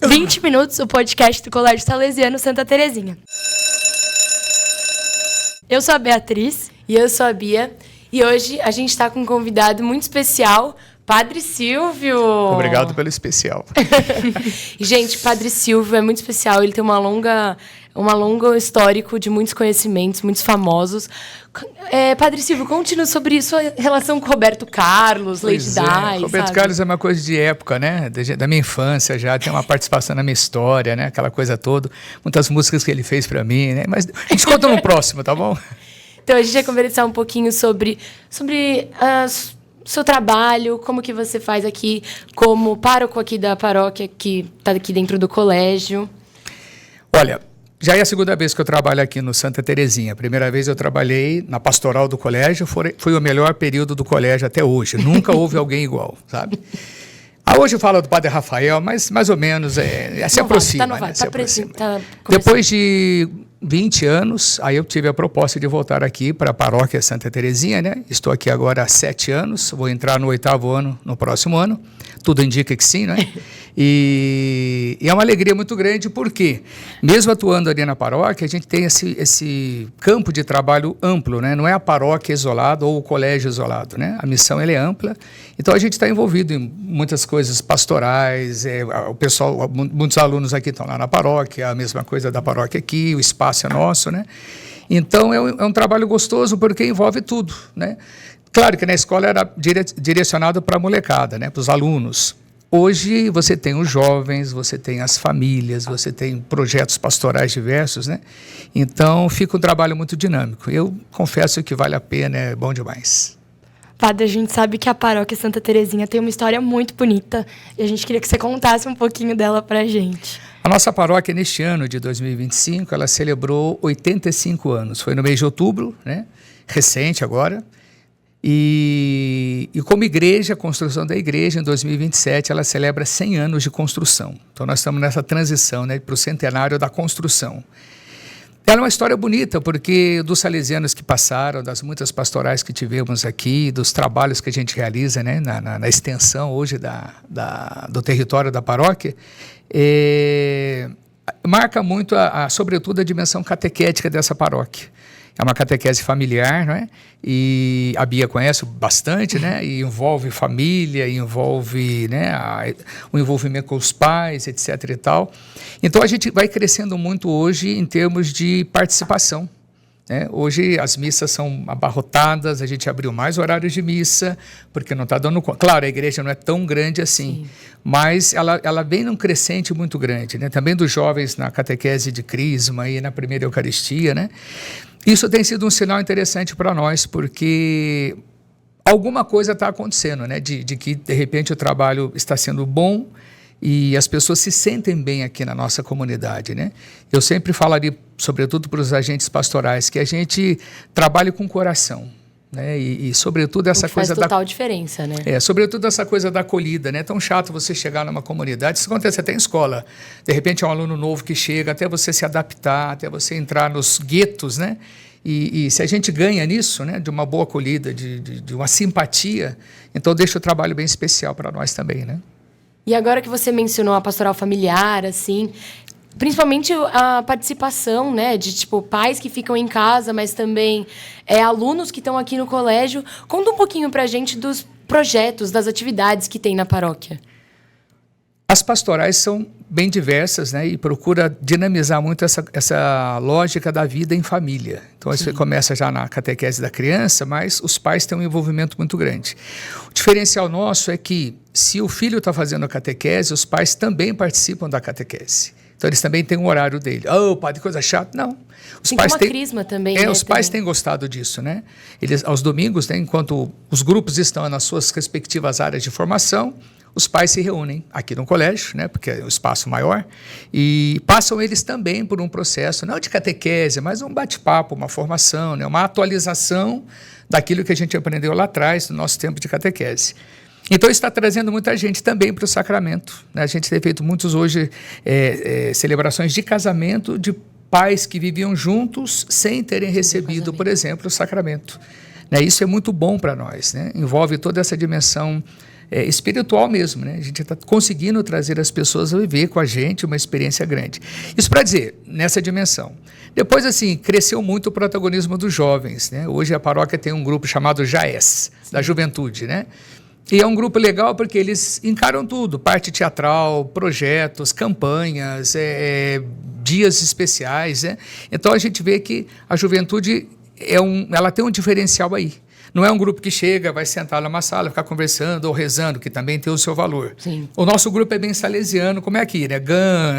20 minutos, o podcast do Colégio Salesiano Santa Terezinha. Eu sou a Beatriz. E eu sou a Bia. E hoje a gente está com um convidado muito especial, Padre Silvio. Obrigado pelo especial. Gente, Padre Silvio é muito especial. Ele tem um longo histórico de muitos conhecimentos, muitos famosos. Padre Silvio, conte-nos sobre sua relação com Roberto Carlos, Lady Di. Roberto Carlos é uma coisa de época, né? Da minha infância já, tem uma participação na minha história, né? Aquela coisa toda. Muitas músicas que ele fez para mim, né? Mas a gente conta no próximo, tá bom? Então, a gente vai conversar um pouquinho sobre seu trabalho, como que você faz aqui como pároco aqui da paróquia que está aqui dentro do colégio. Olha, já é a segunda vez que eu trabalho aqui no Santa Terezinha. A primeira vez eu trabalhei na pastoral do colégio, foi o melhor período do colégio até hoje. Nunca houve alguém igual, sabe? Hoje eu falo do Padre Rafael, mas mais ou menos se aproxima. Depois de 20 anos, aí eu tive a proposta de voltar aqui para a paróquia Santa Terezinha, né? Estou aqui agora há 7 anos, vou entrar no 8º ano, no próximo ano. Tudo indica que sim, né? E é uma alegria muito grande porque, mesmo atuando ali na paróquia, a gente tem esse campo de trabalho amplo, né? Não é a paróquia isolada ou o colégio isolado, né? A missão ela é ampla, então a gente está envolvido em muitas coisas pastorais, o pessoal, muitos alunos aqui estão lá na paróquia, a mesma coisa da paróquia aqui, o espaço é nosso, né? Então é um trabalho gostoso porque envolve tudo, né? Claro que na escola era direcionado para a molecada, né? Para os alunos. Hoje você tem os jovens, você tem as famílias, você tem projetos pastorais diversos, né? Então fica um trabalho muito dinâmico. Eu confesso que vale a pena, é bom demais. Padre, a gente sabe que a paróquia Santa Terezinha tem uma história muito bonita e a gente queria que você contasse um pouquinho dela para a gente. A nossa paróquia, neste ano de 2025, ela celebrou 85 anos. Foi no mês de outubro, né? Recente agora. E como igreja, a construção da igreja, em 2027, ela celebra 100 anos de construção. Então, nós estamos nessa transição, né, para o centenário da construção. Ela é uma história bonita, porque dos salesianos que passaram, das muitas pastorais que tivemos aqui, dos trabalhos que a gente realiza, né, na extensão hoje do território da paróquia, marca muito, sobretudo, a dimensão catequética dessa paróquia. É uma catequese familiar, não é? E a Bia conhece bastante, né? E envolve família, envolve, né, o envolvimento com os pais, etc. e tal. Então, a gente vai crescendo muito hoje em termos de participação, né? Hoje as missas são abarrotadas, a gente abriu mais horários de missa, porque não está dando conta. Claro, a igreja não é tão grande assim, sim, mas ela vem num crescente muito grande, né? Também dos jovens na catequese de crisma e na primeira Eucaristia, né? Isso tem sido um sinal interessante para nós, porque alguma coisa está acontecendo, né? De que, de repente, o trabalho está sendo bom e as pessoas se sentem bem aqui na nossa comunidade, né? Eu sempre falaria, sobretudo para os agentes pastorais, que a gente trabalhe com coração, né? E sobretudo essa coisa faz total diferença, né? Sobretudo essa coisa da acolhida, né? É tão chato você chegar numa comunidade, isso acontece até em escola. De repente é um aluno novo que chega, até você se adaptar, até você entrar nos guetos, né? E se a gente ganha nisso, né? De uma boa acolhida, de uma simpatia, então deixa o trabalho bem especial para nós também, né? E agora que você mencionou a pastoral familiar, assim, principalmente a participação, né, de tipo pais que ficam em casa, mas também alunos que estão aqui no colégio. Conta um pouquinho para a gente dos projetos, das atividades que tem na paróquia. As pastorais são bem diversas, né, e procura dinamizar muito essa lógica da vida em família. Então, isso começa já na catequese da criança, mas os pais têm um envolvimento muito grande. O diferencial nosso é que, se o filho está fazendo a catequese, os pais também participam da catequese. Então, eles também têm um horário dele. Padre, coisa chata. Não. Os pais têm crisma também, né? Os pais têm gostado disso, né? Eles, aos domingos, né, enquanto os grupos estão nas suas respectivas áreas de formação, os pais se reúnem aqui no colégio, né, porque é um espaço maior, e passam eles também por um processo, não de catequese, mas um bate-papo, uma formação, né, uma atualização daquilo que a gente aprendeu lá atrás, no nosso tempo de catequese. Então, isso está trazendo muita gente também para o sacramento, né? A gente tem feito muitos hoje celebrações de casamento de pais que viviam juntos sem terem recebido, por exemplo, o sacramento. Né? Isso é muito bom para nós, né? Envolve toda essa dimensão espiritual mesmo, né? A gente está conseguindo trazer as pessoas a viver com a gente uma experiência grande. Isso para dizer, nessa dimensão. Depois, assim, cresceu muito o protagonismo dos jovens, né? Hoje a paróquia tem um grupo chamado JAES, da juventude, né? E é um grupo legal porque eles encaram tudo, parte teatral, projetos, campanhas, dias especiais, né? Então a gente vê que a juventude ela tem um diferencial aí. Não é um grupo que chega, vai sentar numa sala, ficar conversando ou rezando, que também tem o seu valor. Sim. O nosso grupo é bem salesiano, como é aqui, né? GAN,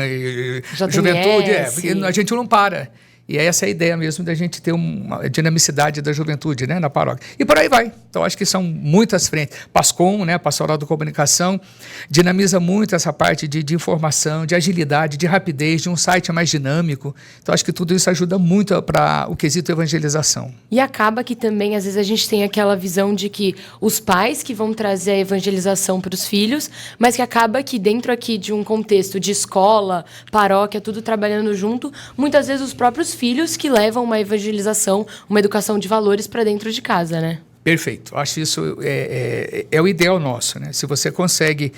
juventude, porque a gente não para. E essa é a ideia mesmo da gente ter uma dinamicidade da juventude, né, na paróquia. E por aí vai. Então, acho que são muitas frentes. PASCOM, né, Pastoral da Comunicação, dinamiza muito essa parte de informação, de agilidade, de rapidez, de um site mais dinâmico. Então, acho que tudo isso ajuda muito para o quesito evangelização. E acaba que também, às vezes, a gente tem aquela visão de que os pais que vão trazer a evangelização para os filhos, mas que acaba que dentro aqui de um contexto de escola, paróquia, tudo trabalhando junto, muitas vezes os próprios filhos que levam uma evangelização, uma educação de valores para dentro de casa, né? Perfeito. Acho isso é o ideal nosso, né? Se você consegue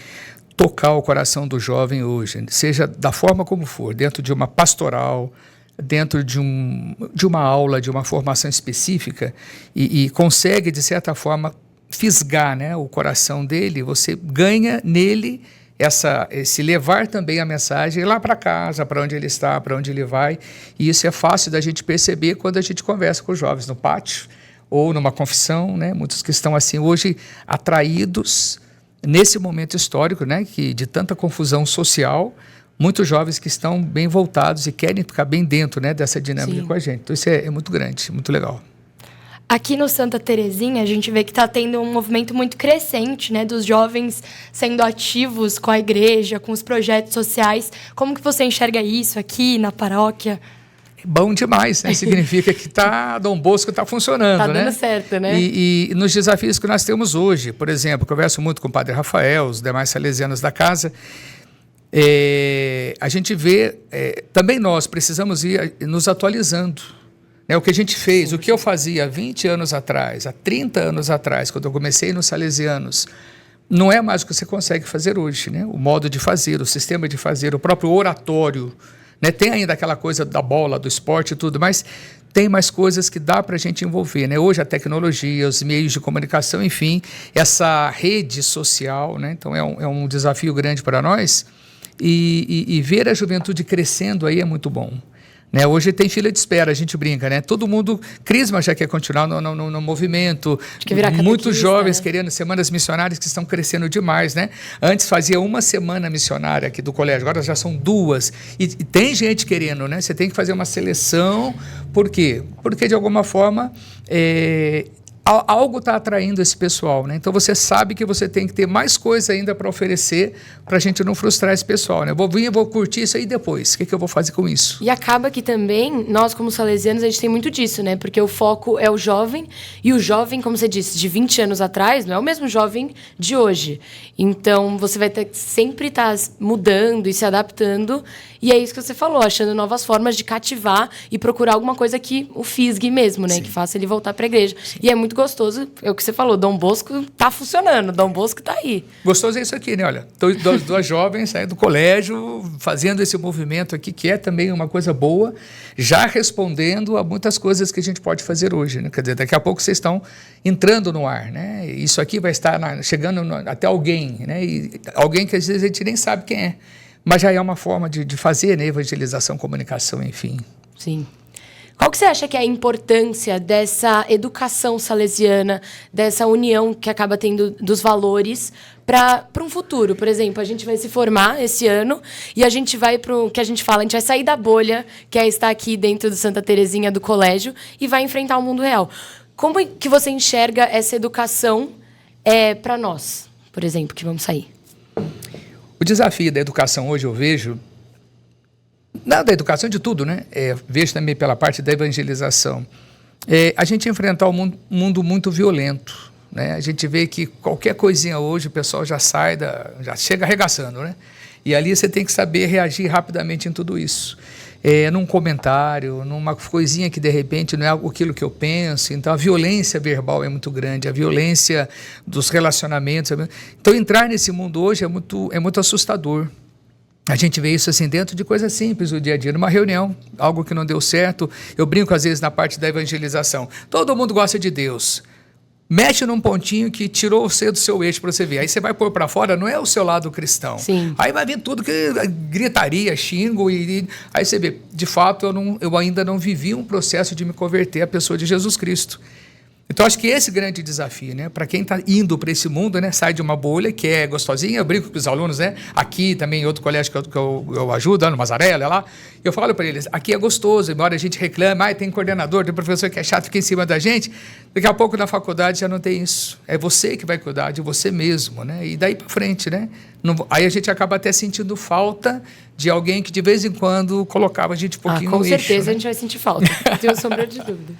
tocar o coração do jovem hoje, seja da forma como for, dentro de uma pastoral, dentro de uma aula, de uma formação específica, e consegue, de certa forma, fisgar, né, o coração dele, você ganha nele esse levar também a mensagem lá para casa, para onde ele está, para onde ele vai. E isso é fácil da gente perceber quando a gente conversa com os jovens no pátio ou numa confissão, né? Muitos que estão assim hoje atraídos nesse momento histórico, né, que de tanta confusão social, muitos jovens que estão bem voltados e querem ficar bem dentro, né, dessa dinâmica com a gente. Então isso é muito grande, muito legal. Aqui no Santa Terezinha, a gente vê que está tendo um movimento muito crescente, né, dos jovens sendo ativos com a igreja, com os projetos sociais. Como que você enxerga isso aqui na paróquia? É bom demais, né? Significa que Dom Bosco está funcionando, né? Está dando certo, né? E nos desafios que nós temos hoje, por exemplo, converso muito com o Padre Rafael, os demais salesianos da casa, a gente vê, também nós precisamos ir nos atualizando. O que a gente fez, o que eu fazia há 20 anos atrás, há 30 anos atrás, quando eu comecei nos Salesianos, não é mais o que você consegue fazer hoje, né? O modo de fazer, o sistema de fazer, o próprio oratório, né? Tem ainda aquela coisa da bola, do esporte e tudo, mas tem mais coisas que dá para a gente envolver, né? Hoje a tecnologia, os meios de comunicação, enfim, essa rede social, né? Então é um desafio grande para nós e ver a juventude crescendo aí é muito bom. Né, hoje tem fila de espera, a gente brinca, né? Todo mundo, Crisma já quer continuar no movimento, muitos jovens querendo semanas missionárias que estão crescendo demais, né? Antes fazia uma semana missionária aqui do colégio, agora já são 2, e tem gente querendo, né? Você tem que fazer uma seleção, por quê? Porque de alguma forma algo está atraindo esse pessoal, né? Então você sabe que você tem que ter mais coisa ainda para oferecer para a gente não frustrar esse pessoal, né? Vou curtir isso aí depois. O que eu vou fazer com isso? E acaba que também, nós como salesianos, a gente tem muito disso, né? Porque o foco é o jovem, e o jovem, como você disse, de 20 anos atrás, não é o mesmo jovem de hoje. Então, você vai sempre estar mudando e se adaptando, e é isso que você falou, achando novas formas de cativar e procurar alguma coisa que o fisgue mesmo, né? Sim. Que faça ele voltar para a igreja. Sim. E é muito gostoso, é o que você falou, Dom Bosco tá funcionando, Dom Bosco tá aí. Gostoso é isso aqui, né? Olha, duas jovens saindo do colégio, fazendo esse movimento aqui, que é também uma coisa boa, já respondendo a muitas coisas que a gente pode fazer hoje, né? Quer dizer, daqui a pouco vocês estão entrando no ar, né? Isso aqui vai estar chegando até alguém, né? E alguém que às vezes a gente nem sabe quem é, mas já é uma forma de fazer, né? Evangelização, comunicação, enfim. Sim. Qual que você acha que é a importância dessa educação salesiana, dessa união que acaba tendo dos valores para um futuro? Por exemplo, a gente vai se formar esse ano e a gente vai para o que a gente fala, a gente vai sair da bolha, que é estar aqui dentro do Santa Terezinha do colégio, e vai enfrentar o mundo real. Como que você enxerga essa educação para nós, por exemplo, que vamos sair? O desafio da educação hoje eu vejo, da educação de tudo, né? Vejo também pela parte da evangelização. A gente enfrentar um mundo muito violento, né? A gente vê que qualquer coisinha hoje o pessoal já chega arregaçando, né? E ali você tem que saber reagir rapidamente em tudo isso. num comentário, numa coisinha que de repente não é aquilo que eu penso. Então a violência verbal é muito grande, a violência dos relacionamentos. Então entrar nesse mundo hoje é muito assustador. A gente vê isso assim dentro de coisas simples do dia a dia, numa reunião, algo que não deu certo. Eu brinco às vezes na parte da evangelização. Todo mundo gosta de Deus. Mexe num pontinho que tirou você do seu eixo para você ver. Aí você vai pôr para fora, não é o seu lado cristão. Sim. Aí vai vir tudo que gritaria, xingo. Aí você vê, de fato, eu ainda não vivi um processo de me converter à pessoa de Jesus Cristo. Então, acho que esse grande desafio, né? Para quem está indo para esse mundo, né? Sai de uma bolha que é gostosinha. Eu brinco com os alunos, né? Aqui também, em outro colégio que eu ajudo, no Mazarella, lá. Eu falo para eles, aqui é gostoso, embora a gente reclame, tem coordenador, tem professor que é chato, fica em cima da gente. Daqui a pouco na faculdade já não tem isso. É você que vai cuidar de você mesmo, né? E daí para frente, né? Aí a gente acaba até sentindo falta de alguém que de vez em quando colocava a gente um pouquinho no eixo. Com certeza né? a gente vai sentir falta, não tenho sombra de dúvidas.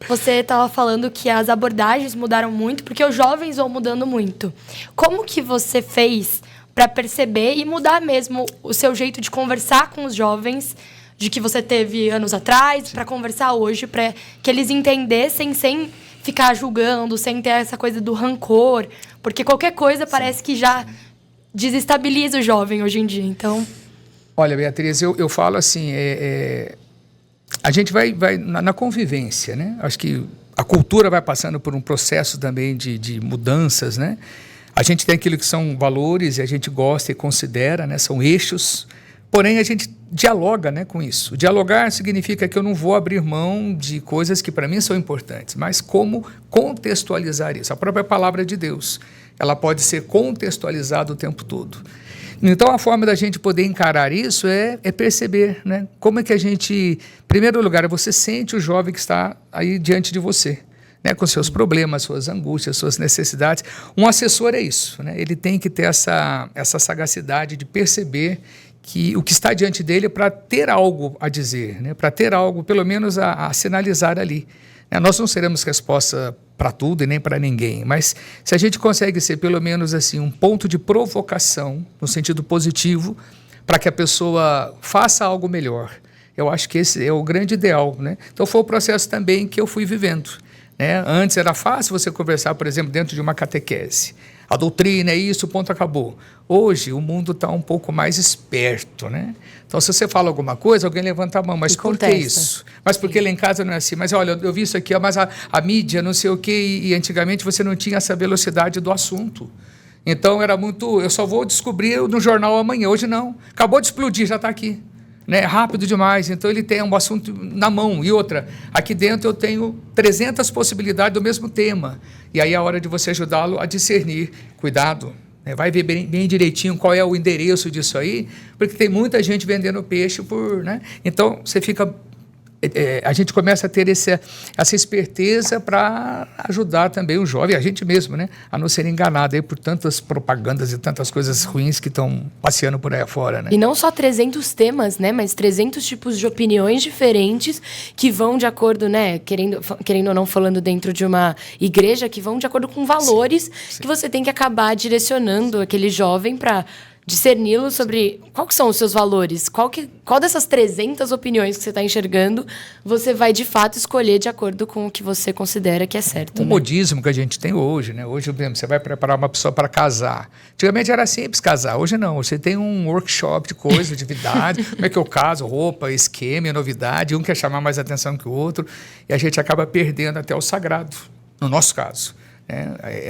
Você estava falando que as abordagens mudaram muito, porque os jovens vão mudando muito. Como que você fez para perceber e mudar mesmo o seu jeito de conversar com os jovens, de que você teve anos atrás, para conversar hoje, para que eles entendessem sem ficar julgando, sem ter essa coisa do rancor? Porque qualquer coisa parece que já desestabiliza o jovem hoje em dia. Então... Olha, Beatriz, eu falo assim... A gente vai na convivência, né? Acho que a cultura vai passando por um processo também de mudanças, né? A gente tem aquilo que são valores e a gente gosta e considera, né? São eixos, porém a gente dialoga, né, com isso. Dialogar significa que eu não vou abrir mão de coisas que para mim são importantes, mas como contextualizar isso. A própria palavra de Deus, ela pode ser contextualizada o tempo todo. Então, a forma da gente poder encarar isso é perceber, né? Como é que a gente... Em primeiro lugar, você sente o jovem que está aí diante de você, né? Com seus problemas, suas angústias, suas necessidades. Um assessor é isso, né? Ele tem que ter essa sagacidade de perceber que o que está diante dele é para ter algo a dizer, né? Para ter algo, pelo menos, a sinalizar ali. Nós não seremos resposta para tudo e nem para ninguém, mas se a gente consegue ser pelo menos assim um ponto de provocação, no sentido positivo, para que a pessoa faça algo melhor, eu acho que esse é o grande ideal, né? Então foi o processo também que eu fui vivendo, né? Antes era fácil você conversar, por exemplo, dentro de uma catequese. A doutrina é isso, ponto, acabou. Hoje, o mundo está um pouco mais esperto, né? Então, se você fala alguma coisa, alguém levanta a mão. Mas por que isso? Mas porque lá em casa não é assim. Mas, olha, eu vi isso aqui, mas a mídia, não sei o quê, e antigamente você não tinha essa velocidade do assunto. Então, era muito... Eu só vou descobrir no jornal amanhã. Hoje, não. Acabou de explodir, já está aqui. Né? Rápido demais. Então, ele tem um assunto na mão. E outra, aqui dentro eu tenho 300 possibilidades do mesmo tema. E aí é a hora de você ajudá-lo a discernir. Cuidado, né? Vai ver bem direitinho qual é o endereço disso aí, porque tem muita gente vendendo peixe por... Né? Então, você fica... a gente começa a ter essa esperteza para ajudar também o jovem, a gente mesmo, né, a não ser enganado aí por tantas propagandas e tantas coisas ruins que estão passeando por aí afora, né? E não só 300 temas, né, mas 300 tipos de opiniões diferentes que vão de acordo, né, querendo ou não, falando dentro de uma igreja, que vão de acordo com valores. Sim. Que você tem que acabar direcionando aquele jovem para discerni-lo sobre qual que são os seus valores, qual dessas 300 opiniões que você está enxergando você vai, de fato, escolher de acordo com o que você considera que é certo. O modismo que a gente tem hoje, né? Hoje, por exemplo, você vai preparar uma pessoa para casar. Antigamente era simples casar, hoje não. Você tem um workshop de coisas, de atividade, como é que eu caso, roupa, esquema, novidade, um quer chamar mais atenção que o outro, e a gente acaba perdendo até o sagrado, no nosso caso.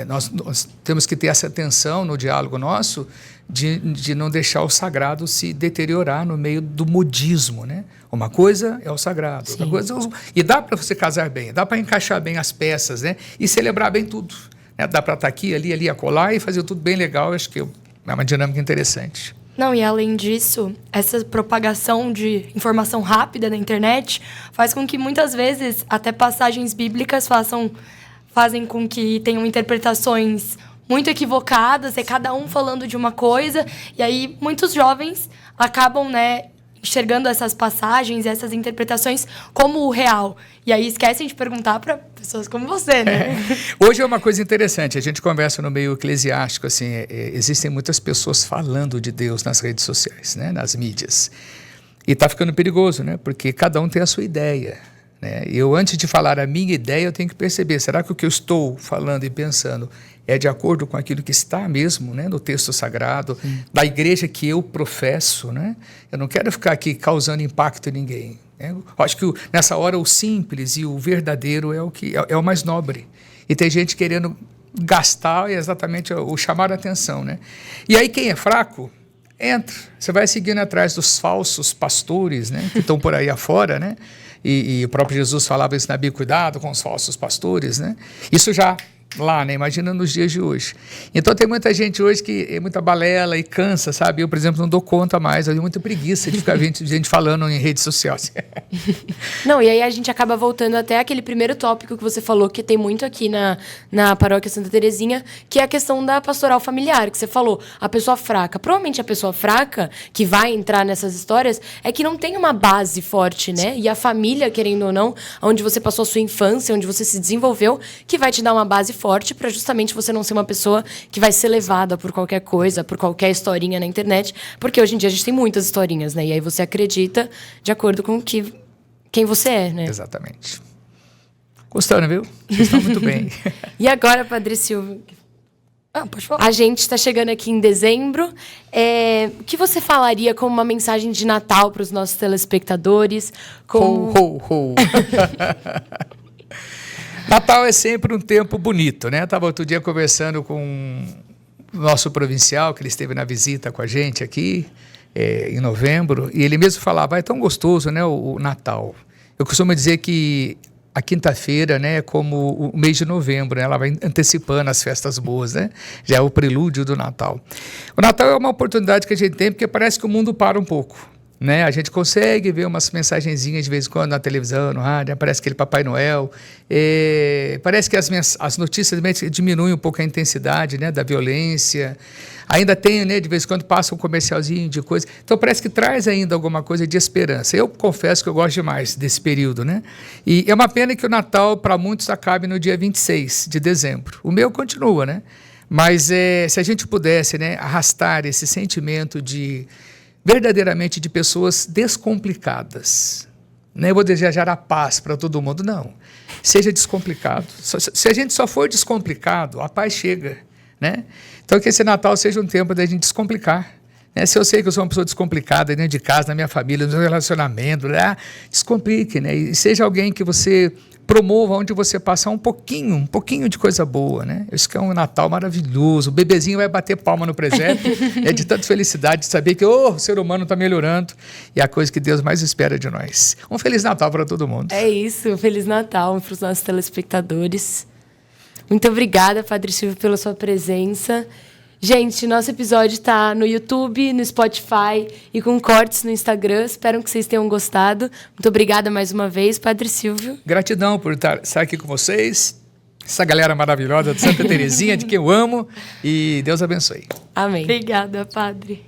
Nós temos que ter essa atenção no diálogo nosso de não deixar o sagrado se deteriorar no meio do modismo, né? Uma coisa é o sagrado, outra coisa é o... E dá para você casar bem, dá para encaixar bem as peças, né? E celebrar bem tudo, né? Dá para estar aqui, ali, acolá e fazer tudo bem legal. Acho que é uma dinâmica interessante. Não, e além disso, essa propagação de informação rápida na internet faz com que muitas vezes até passagens bíblicas fazem com que tenham interpretações muito equivocadas, é cada um falando de uma coisa, e aí muitos jovens acabam, né, enxergando essas passagens, essas interpretações como o real. E aí esquecem de perguntar para pessoas como você, né? Hoje é uma coisa interessante, a gente conversa no meio eclesiástico, assim, existem muitas pessoas falando de Deus nas redes sociais, né, nas mídias. E está ficando perigoso, né? Porque cada um tem a sua ideia, né? Eu, antes de falar a minha ideia, eu tenho que perceber, será que o que eu estou falando e pensando é de acordo com aquilo que está mesmo, né, no texto sagrado, da igreja que eu professo, né? Eu não quero ficar aqui causando impacto em ninguém. Eu acho que nessa hora o simples e o verdadeiro é o que é o mais nobre. E tem gente querendo gastar exatamente o chamar a atenção, né? E aí quem é fraco, entra. Você vai seguindo atrás dos falsos pastores, né, que estão por aí afora, né? E o próprio Jesus falava isso na Bíblia, cuidado com os falsos pastores, né? Isso já lá, né? Imagina nos dias de hoje. Então tem muita gente hoje que é muita balela e cansa, sabe? Eu, por exemplo, não dou conta mais, eu tenho muita preguiça de ficar vendo gente falando em redes sociais. Não, e aí a gente acaba voltando até aquele primeiro tópico que você falou, que tem muito aqui na Paróquia Santa Terezinha, que é a questão da pastoral familiar, que você falou, a pessoa fraca. Provavelmente a pessoa fraca, que vai entrar nessas histórias, é que não tem uma base forte, né? E a família, querendo ou não, onde você passou a sua infância, onde você se desenvolveu, que vai te dar uma base forte para justamente você não ser uma pessoa que vai ser levada por qualquer coisa, por qualquer historinha na internet, porque hoje em dia a gente tem muitas historinhas, né? E aí você acredita de acordo com quem você é, né? Exatamente. Gostando, viu? Vocês estão muito bem. E agora, Padre Silvio? Pode falar. A gente está chegando aqui em dezembro. O que você falaria como uma mensagem de Natal para os nossos telespectadores? Ho, ho, ho. Natal é sempre um tempo bonito, né? Estava outro dia conversando com o nosso provincial, que ele esteve na visita com a gente aqui, em novembro, e ele mesmo falava, é tão gostoso, né, o Natal. Eu costumo dizer que a quinta-feira, né, é como o mês de novembro, né? Ela vai antecipando as festas boas, né? Já é o prelúdio do Natal. O Natal é uma oportunidade que a gente tem, porque parece que o mundo para um pouco, né? A gente consegue ver umas mensagenzinhas de vez em quando na televisão, no rádio, aparece aquele Papai Noel. Parece que as notícias diminuem um pouco a intensidade, né, da violência. Ainda tem, né, de vez em quando passa um comercialzinho de coisa. Então parece que traz ainda alguma coisa de esperança. Eu confesso que eu gosto demais desse período, né? E é uma pena que o Natal, para muitos, acabe no dia 26 de dezembro. O meu continua, né? Mas se a gente pudesse, né, arrastar esse sentimento verdadeiramente de pessoas descomplicadas. Não vou desejar a paz para todo mundo, não. Seja descomplicado. Se a gente só for descomplicado, a paz chega, né? Então que esse Natal seja um tempo da gente descomplicar, né? Se eu sei que eu sou uma pessoa descomplicada dentro de casa, na minha família, no meu relacionamento, descomplique, né? E seja alguém que você promova onde você passar um pouquinho de coisa boa, né? Isso que é um Natal maravilhoso. O bebezinho vai bater palma no presépio, de tanta felicidade de saber que o ser humano está melhorando e é a coisa que Deus mais espera de nós. Um Feliz Natal para todo mundo. É isso, Feliz Natal para os nossos telespectadores. Muito obrigada, Padre Silvio, pela sua presença. Gente, nosso episódio está no YouTube, no Spotify e com cortes no Instagram. Espero que vocês tenham gostado. Muito obrigada mais uma vez, Padre Silvio. Gratidão por estar aqui com vocês, essa galera maravilhosa de Santa Terezinha, de quem eu amo, e Deus abençoe. Amém. Obrigada, Padre.